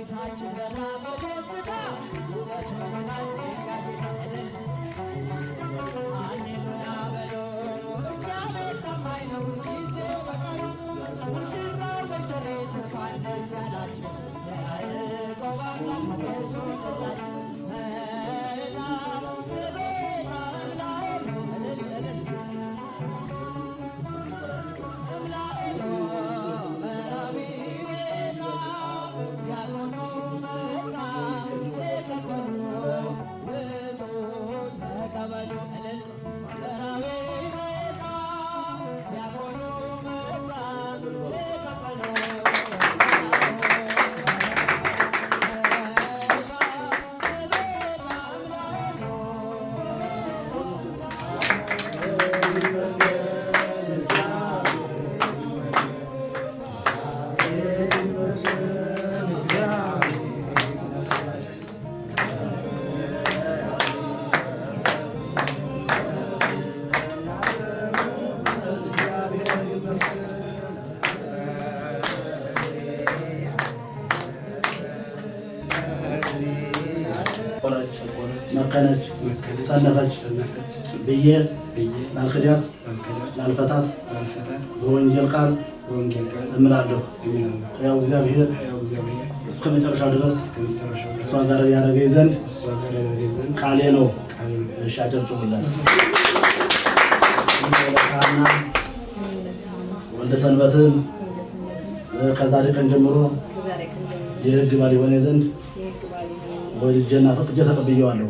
ፊታችን በራ በደስታ ውበት ሆነናል የእኛ ጌታ እልል ሃሌሉያ በሉ እግዚአብሔር ታማኝ ነው ጊዜ በቀኑ ሙሽራው ሙሽሪት እንኳን ደስ ያላችሁ የያዕቆብ አምላክ ሞገሱ ሆነላል መከነች ሰነፈች ብዬ ላልክዳት ላልፈታት በወንጌል ቃል እምላለሁ። ያው እግዚአብሔር እስከ መጨረሻው ድረስ እሷ ጋር ያደረገኝ ዘንድ ቃሌ ነው። እሺ አጨብጭቡላት። ወልደ ሰንበትን ከዛሬ ቀን ጀምሮ የሕግ ባል የሆነ ዘንድ ወልጄና ፈቅጄ ተቀብዬዋለሁ።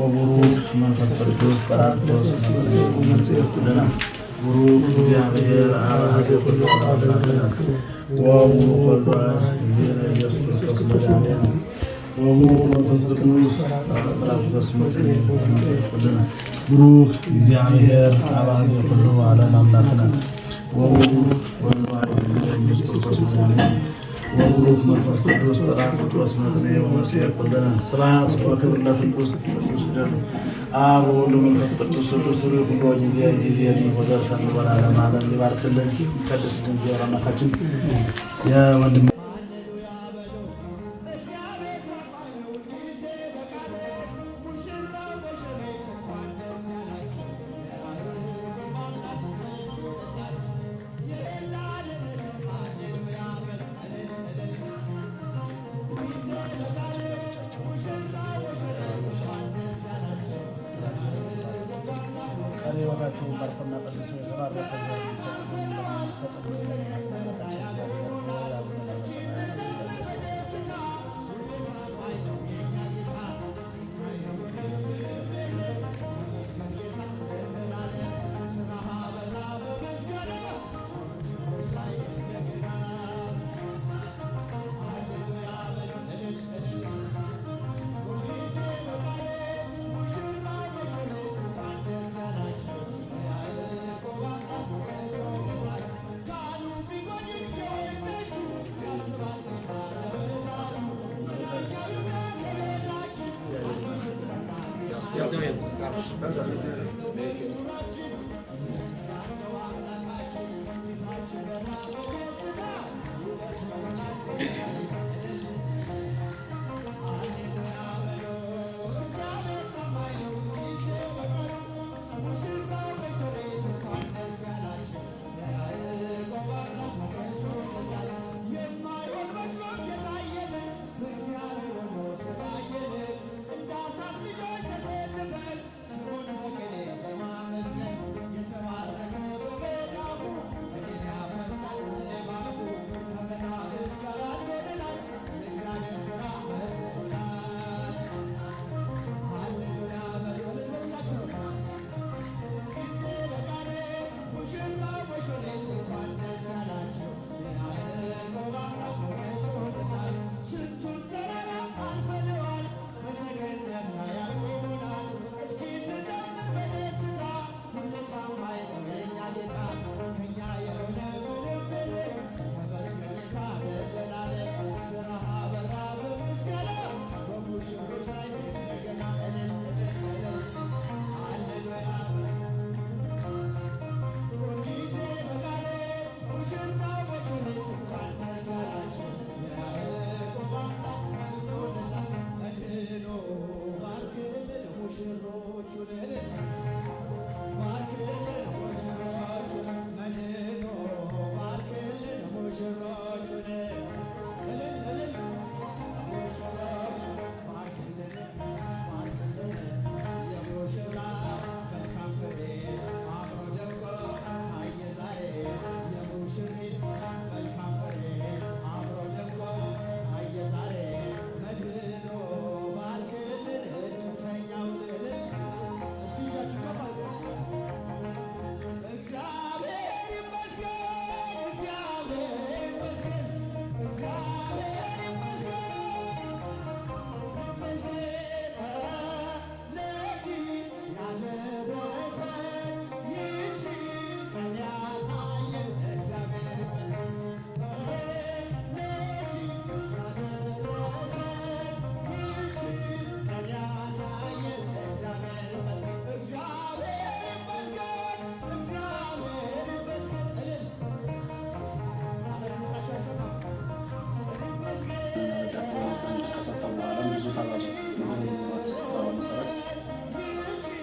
ወቡሩክ መንፈስ ቅዱስ ጰራቅሊጦስ ለና ቡሩክ እግዚአብሔር አብ ኀዘኩሉ ወቡሩክ ወልድ ኢየሱስ ክርስቶስ መድኃኒነ ወቡሩክ መንፈስ ቅዱስ ጰራቅሊጦስ ለና ቡሩክ እግዚአብሔር አብ ኀዘኩሉ ዓለም አምላክነ ወቡሩክ ወልድ ኢየሱስ ክርስቶስ መድኃኒነ ወቡሩክ መንፈስ ቅዱስ ጰራቅሊጦስ መጽንዕ ኩለነ ስብሐት ወክብር ለስሉስ ቅዱስ ደሉ አብ ወወልድ ወመንፈስ ቅዱስ ቅዱስ ሁሉ ጊዜ ወዘልፈን ወለዓለመ ዓለም ይባርክልን ይቀድስልን እግዚአብሔር አምላካችን የወንድም ሕይወታችሁን ባርኮና ቀድሶ የተባረከ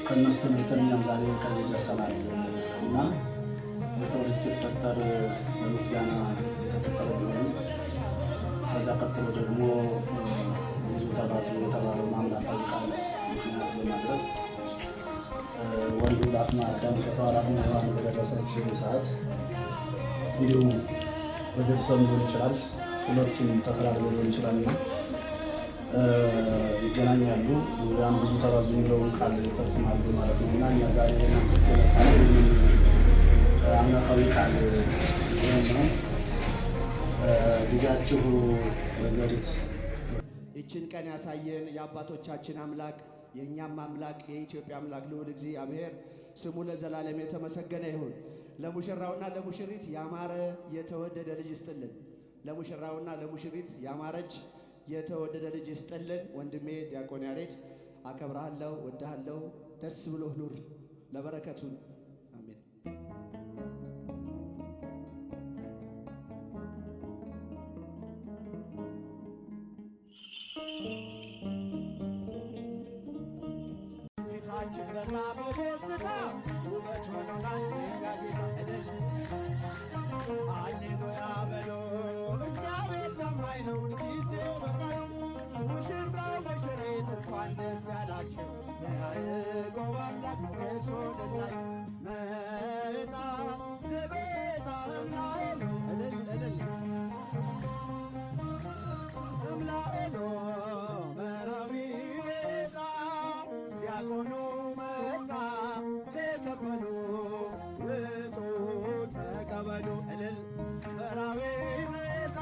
ከእነሱ ተነስተን እኛም ዛሬ ከዚህ ደርሰናል እና የሰው ልጅ ሲፈጠር በምስጋና የተፈጠረ ቢሆንም ከዛ ቀጥሎ ደግሞ ብዙ ተባዙ የተባለው አምላካዊ ቃል ምክንያት በማድረግ ወንዱ ለአቅመ አዳም ሴቷ ለአቅመ ሔዋን በደረሰች ሰዓት እንዲሁም በቤተሰብ ሊሆን ይችላል፣ ሁለቱም ተፈራርበው ሊሆን ይችላል እና ይገናኛሉ። ያን ብዙ ተባዙ የሚለውን ቃል ይፈጽማሉ ማለት ነው እና እኛ ዛሬ አምላካዊ ቃል ነው ልጃችሁ ወይዘሪት ይችን ቀን ያሳየን የአባቶቻችን አምላክ የእኛም አምላክ የኢትዮጵያ አምላክ ልዑል እግዚአብሔር ስሙ ለዘላለም የተመሰገነ ይሁን። ለሙሽራውና ለሙሽሪት ያማረ የተወደደ ልጅ ይስጥልን። ለሙሽራውና ለሙሽሪት ያማረች የተወደደ ልጅ ይስጥልን። ወንድሜ ዲያቆን ያሬድ አከብርሃለሁ፣ ወድሃለሁ። ደስ ብሎህ ኑር ለበረከቱን። አሜን። ፊታችን በራ በደስታ ውበት ሆኖናል ጌታ እልል ሃሌሉያ በሎ እግዚአብሔር ታማኝ ነው ጊዜው በቀኑ ሙሽራው ሙሽሪት እንኳን ደስ ያላችሁ የያዕቆብ አምላክ ሞገስ ሆነላችሁ መጻ ዘቤዛ እምላኤሉ እልል እልል እምላኤሉ መራዊ ቤዛ ዲያቆኑ መጣ ተቀበሉ ውጡ ተቀበሉ እልል መራዊ ቤዛ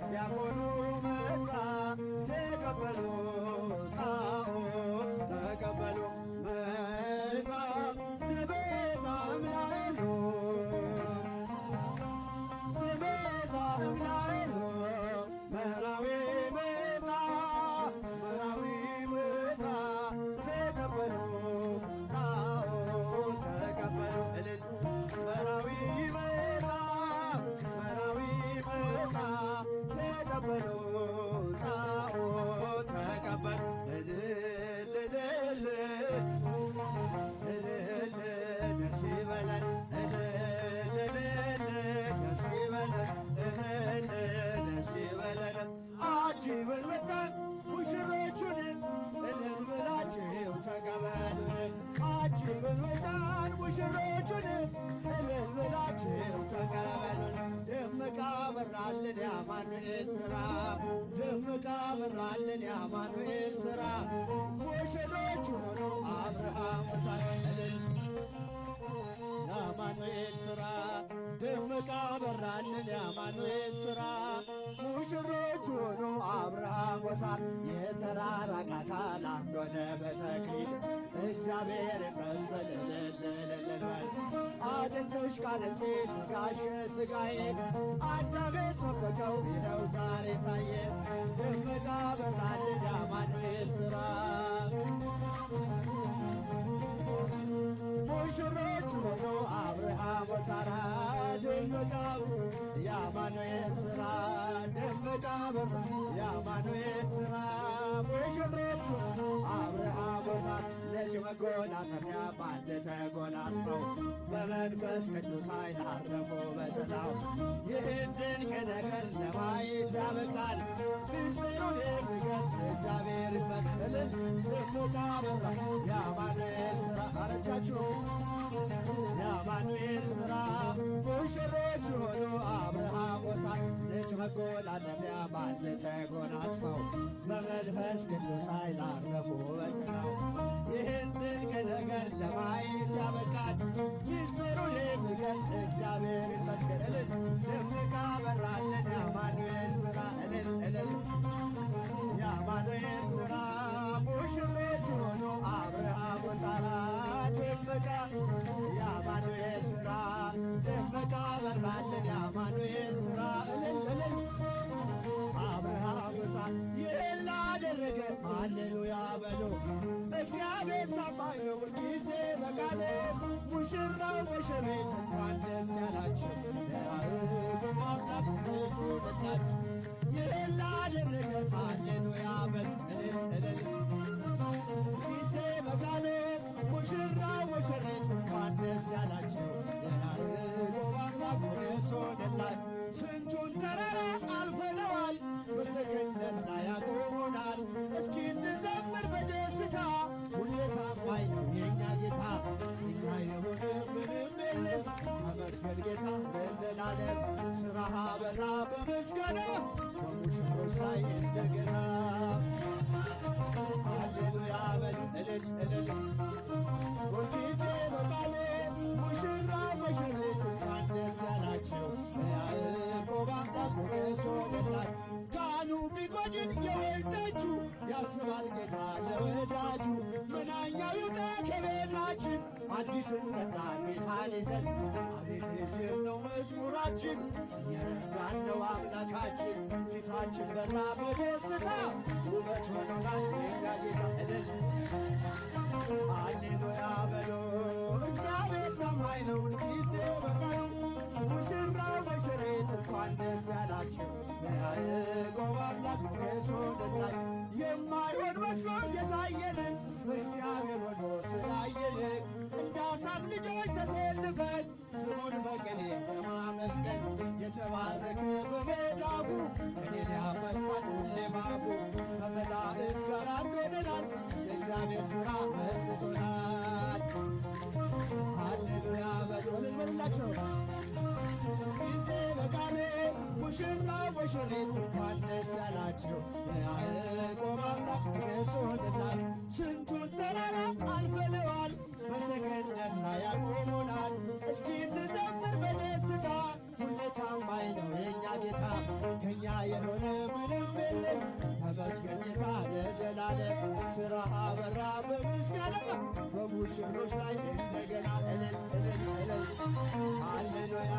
ዲያቆኑ መጣ ተቀበሉ ጻኦ ተቀበሉ መጻ ዘቤዛ እምላኤሉ ዘቤዛ እምላኤሉ መራዊ ቤዛ መራዊ ቤዛ ተቀበሉ ጻኦ ተቀበሉ እልል መራዊ ቤዛ መራዊ ቤዛ ተቀበሉ ጻኦ ተቀበሉ እልል እልል እልል ደስ ይበለን እልል እልል ደስ ይበለን እልል ደስ ይበለን አጅበን መጣን ሙሽሮቹን እልል ብላችሁ ተቀበሉን አጅበን መጣን ሙሽሮቹን እልል ብላችሁ ተቀበሉን ደምቃ በራልን የአማኑኤል ሥራ ደምቃ በራልን የአማኑኤል ሥራ ሙሽሮቹ ሆኖ አብርሃም ወሳት እልል የአማኑኤል ሥራ ደምቃ በራልን የአማኑኤል ሥራ ሙሽሮቹ ሆኖ አብርሃም ወሳት የተራራቀ አካል አንድ ሆነ በተክሊል እግዚአብሔር ይመስገን እልል እልል በል አጥንትሽ ከአጥንቴ ሥጋሽ ከሥጋዬ አዳም የሰበከው ይኸው ዛሬ ታየ ደምቃ በራልን የአማኑኤል ሥራ ሙሽሮቹ ሆኖ አብርሃም ወሳራ ደምቃ የአማኑኤል ሥራ ደምቃ በራ የአማኑኤል ሥራ ሙሽሮቹ አብርሃም ወሳራ ነጭ መጎናጸፊያ በአንድ ተጎናጽፈው በመንፈስ ቅዱስ ኃይል አረፉ በጥላው ይህን ድንቅ ነገር ለማየት ያበቃል ምስጢሩን የሚገልጽ እግዚአብሔር ይመስገን ደምቃ በራ የአማኑኤል ሥራ አረጃችሁ የአማኑኤል ሥራ ሙሽሮቹ ሆኖ አብርሃም ወሳት ነጭ መጎናጸፊያ በአንድ ተጎናጽፈው በመንፈስ ቅዱስ ኃይል አረፉ በጥላው ይህን ድንቅ ነገር ለማየት ያበቃል ምስጢሩን የሚገልጽ እግዚአብሔር ይመስገን እልል ደምቃ በራልን የአማኑኤል ሥራ እልል እልል የአማኑኤል ሥራ ሙሽሮቹ ሆኖ አብርሃም ወሳራ ደምቃ የአማኑኤል ሥራ ደምቃ በራልን የአማኑኤል ሥራ እልል እልል አብርሃም ወሳት ይህን ላደረገ ሃሌሉያ በሉ እግዚአብሔር ታማኝ ነው ጊዜ በቃሉ ሙሽራው ሙሽሪት እንኳን ደስ ያላችሁ የያዕቆብ አምላክ ሞገስ ሆነላችሁ ይህን ላደረገ ሃሌሉያ በሉ እልል እልል ጊዜ በቃሉ ምስጋና በሙሽሮች ላይ እንደገና ሃሌሉያ በል እልል እልል ሁልጊዜ በቃሉ ሙሽራው ሙሽሪት እንኳን ደስ ያላቸው ያዕቆብ አምላክ ሞገስ ሆነላት። ካህኑ ቢጎድል የወይን ጠጁ ያስባል ጌታ ለወዳጁ። መናኛው ይውጣ ከቤታችን አዲስን ጠጣን ጌታን ይዘን አቤኔዘር ነው መዝሙራችን የረዳን ነው አምላካችን። ፊታችን በራ በደስታ ውበት ሆኖናል የኛ ጌታ እልል ሃሌሉያ በሎ እግዚአብሔር ታማኝ ነው ሁልጊዜ በቃሉ። ሙሽራው ሙሽሪት እንኳን ደስ ያላችሁ የያዕቆብ አምላክ ሞገስ ሆነላችሁ። የማይሆን መስሎ የታየንን በእግዚአብሔር ሆኖ ስላየንን እንደ አሳፍ ልጆች ተሰልፈን ስሙን በቅኔ በማመስገን የተባረከ በመዳፉ ቅኔን ያፈሳል ሁሌ ባፉ። ከመላእክት ጋር አንድ ሆነናል የእግዚአብሔር ሥራ መስጦናል። ሃሌሉያ በልበል በሉላቸው ጊዜ በቃሉ ሙሽራው ሙሽሪት እንኳን ደስ ያላቸው የያዕቆብ አምላክ ሞገስ ሆነላችሁ። ስንቱን ተራራ አልፈነዋል በሰገነት ላይ ያቆሙናል። እስኪ እንዘምር በደስታ ሁሌ ታማኝ ነው የእኛ ጌታ። ከእኛ የሆነ ምንም የለም ተመስገን ጌታ ለዘላለም። ሥራህ አበራ በምስጋና በሙሽሮች ላይ እንደገና እልል እልል እልል ሃሌሉያ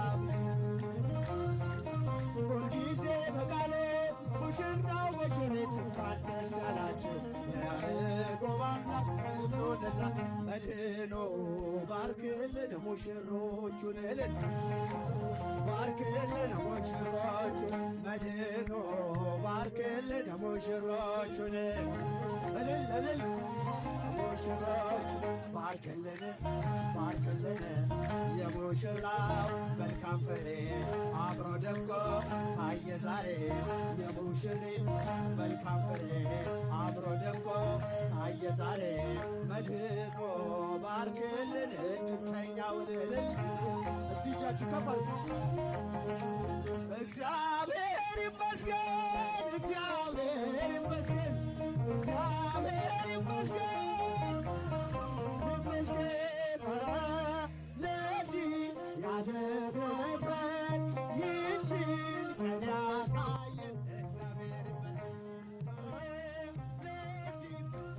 ሁልጊዜ በቃሉ ሙሽራው ሙሽሪት እንኳን ደስ ያላችሁ የያዕቆብ አምላክ ሆነላት። መድኖ ባርክልን ሙሽሮቹን እልል ባርክልን ሙሽሮቹን መድኖ ባርክልን ሙሽሮቹን እልል እልል ሙሽሮች ባርክልን ባርክልን የሙሽራው መልካም ፍሬ አብሮ ደምቆ ታየ ዛሬ። የሙሽሪት መልካም ፍሬ አብሮ ደምቆ ታየ ዛሬ። መድኖ ባርክልን እድምተኛውን እልል እስቲ እጃችሁ ከፍ አድርጉ። እግዚአብሔር ይመስገን እግዚአብሔር ይመስገን እግዚአብሔር ይመስገን ይመስገን ለዚህ ያደረሰን ይህችን ቀን ያሳየን እግዚአብሔር ይመስገን ለዚህ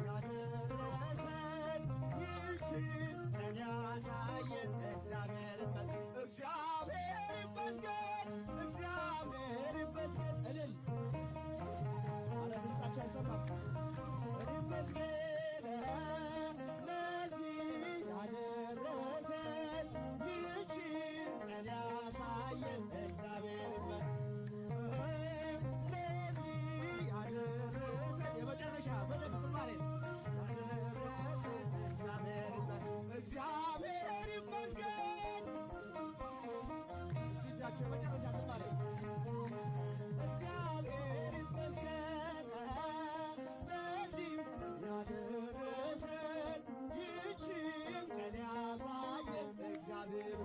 ያደረሰን ይህችን ቀን ያሳየን እግዚአብሔር ይመስገን እግዚአብሔር ይመስገን እግዚአብሔር ይመስገን እልል አረ ድምፃቸው አይሰማም ይመስገን ለዚህ ያደረሰን ይህችን ቀን ያሳየን እግዚአብሔር ይመስገን ለዚህ ያደረሰን የመጨረሻ በደንብ ዝማሬ ያደረሰን እግዚአብሔር ይመስገን እግዚአብሔር ይመስገን እስቲ እጃችሁ የመጨረሻ ዝማሬ እግዚአብሔር ይመስገን ለዚህ ያደረሰን ይህችን ቀን ያሳየን እግዚአብሔር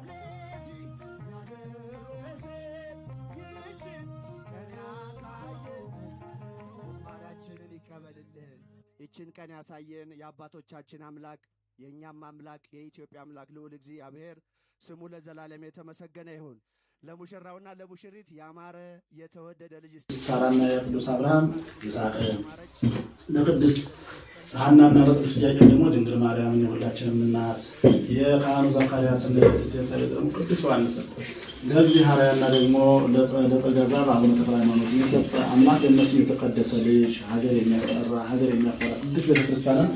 ለዚህ ያደረሰን ይህችን ቀን ያሳየን ዝማሬያችንን ይቀበልልን። ይህችን ቀን ያሳየን የአባቶቻችን አምላክ የእኛም አምላክ የኢትዮጵያ አምላክ ልዑል እግዚአብሔር ስሙ ለዘላለም የተመሰገነ ይሁን። ለሙሽራውና ለሙሽሪት ያማረ የተወደደ ልጅ ሳራና የቅዱስ አብርሃም ይስሐቅ ለቅድስት ሐናና ለቅዱስ ኢያቄም ደግሞ ድንግል ማርያም የሁላችንም እናት የካህኑ ዘካርያስና ለቅድስት ኤልሳቤጥ ደግሞ ቅዱስ ዮሐንስ ለእግዚአብሔርና ደግሞ ለጸጋ ዛፍ አቡነ ተክለ ሃይማኖት የሰጠ አምላክ የእነሱ የተቀደሰ ልጅ ሀገር የሚያስጠራ ሀገር የሚያፈራ ቅድስት ቤተክርስቲያንን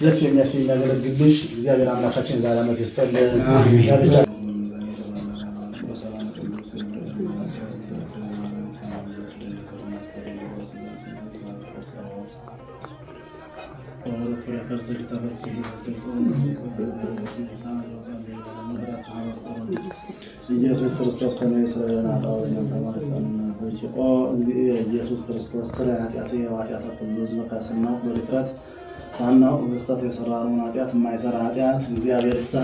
ደስ የሚያሰኝ የሚያገለግል ልጅ እግዚአብሔር አምላካችን ዛሬ ዓመት ይስጠልን። ጋብቻ ኢየሱስ ክርስቶስ ከመ እስራኤልን አጣወነ ተማሰነ ወይቆ ኢየሱስ ክርስቶስ ስራ ኃጢአት የኃጢአት ሁሉ ሕዝብ ከስናው በድፍረት ሳናው በስተት የሰራነውን ኃጢአት የማይሰራ ኃጢአት እግዚአብሔር ይፍታ።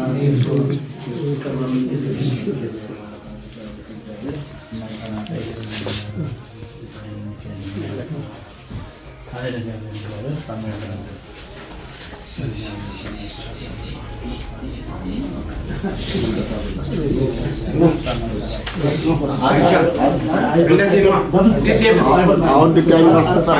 አሁን ድጋሚ ማስጠጣት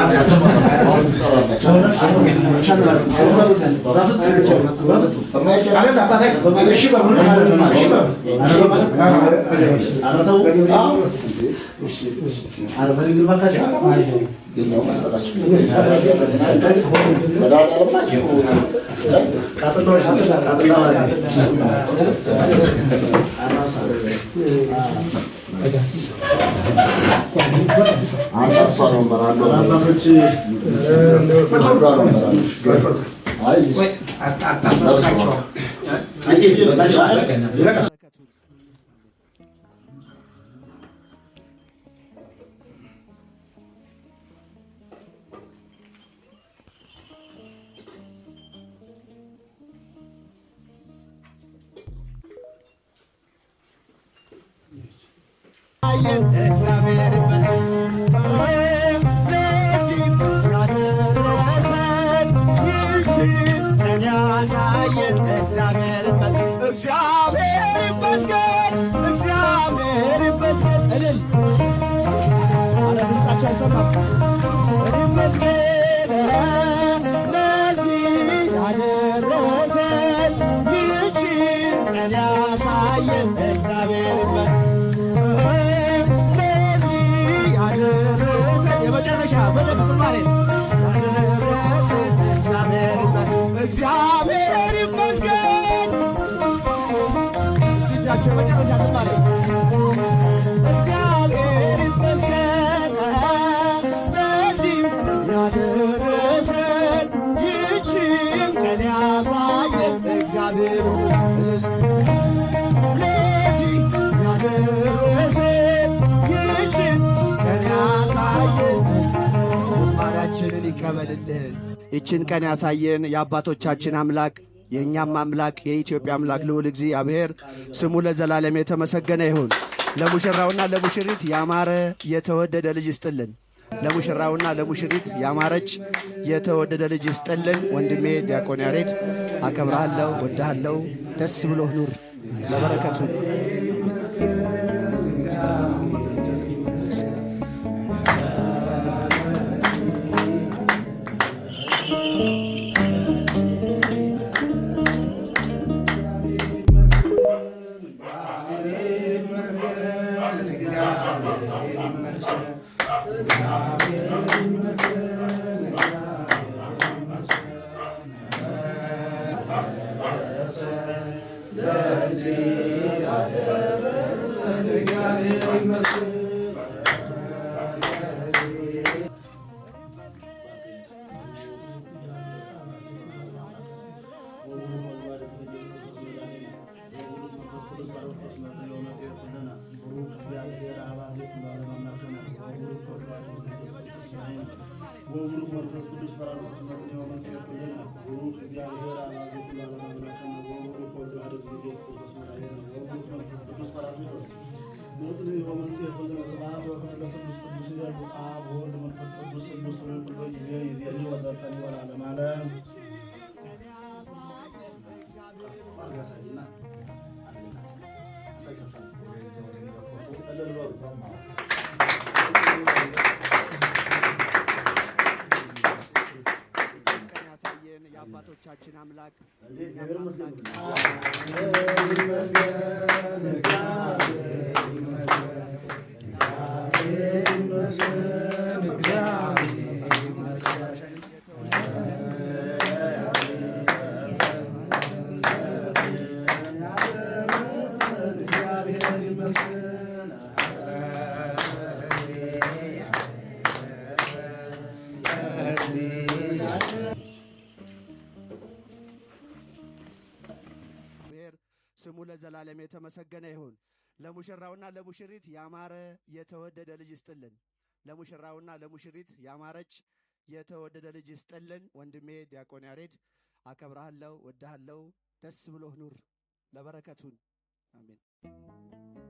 እግዚአብሔር ይመስገን ለዚህ ያደረሰን ይህችን ቀን ያሳየን እግዚአብሔር ይመስገን እግዚአብሔር ይመስገን እግዚአብሔር ይመስገን እልል አረ ድምፃቸው አይሰማም ይመስገን ለዚህ ያደረሰን ይህችን ቀን ያሳየን እግዚአብሔር ይመስገን የመጨረሻ በደንብ ዝማሬ ያደረሰን እግዚአብሔር ይመስገን። እስቲ እጃቸው የመጨረሻ ዝማሬ እግዚአብሔር ይመስገን ለዚህ ያደረሰን ይህችን ቀን ያሳየን እግዚአብሔር ለዚህ ያደረሰን ይህችን ቀን ያሳየን ዝማሬያችንን ይቀበልልን። ይችን ቀን ያሳየን የአባቶቻችን አምላክ የእኛም አምላክ የኢትዮጵያ አምላክ ልዑል እግዚአብሔር ስሙ ለዘላለም የተመሰገነ ይሁን። ለሙሽራውና ለሙሽሪት ያማረ የተወደደ ልጅ ይስጥልን። ለሙሽራውና ለሙሽሪት ያማረች የተወደደ ልጅ ይስጥልን። ወንድሜ ዲያቆን ያሬድ አከብርሃለሁ፣ ወድሃለሁ። ደስ ብሎህ ኑር ለበረከቱ የአባቶቻችን አምላክ ስሙ ለዘላለም የተመሰገነ ይሁን። ለሙሽራውና ለሙሽሪት ያማረ የተወደደ ልጅ ይስጥልን። ለሙሽራውና ለሙሽሪት ያማረች የተወደደ ልጅ ይስጥልን። ወንድሜ ዲያቆን ያሬድ አከብርሃለሁ፣ ወድሃለሁ። ደስ ብሎህ ኑር ለበረከቱን አሜን።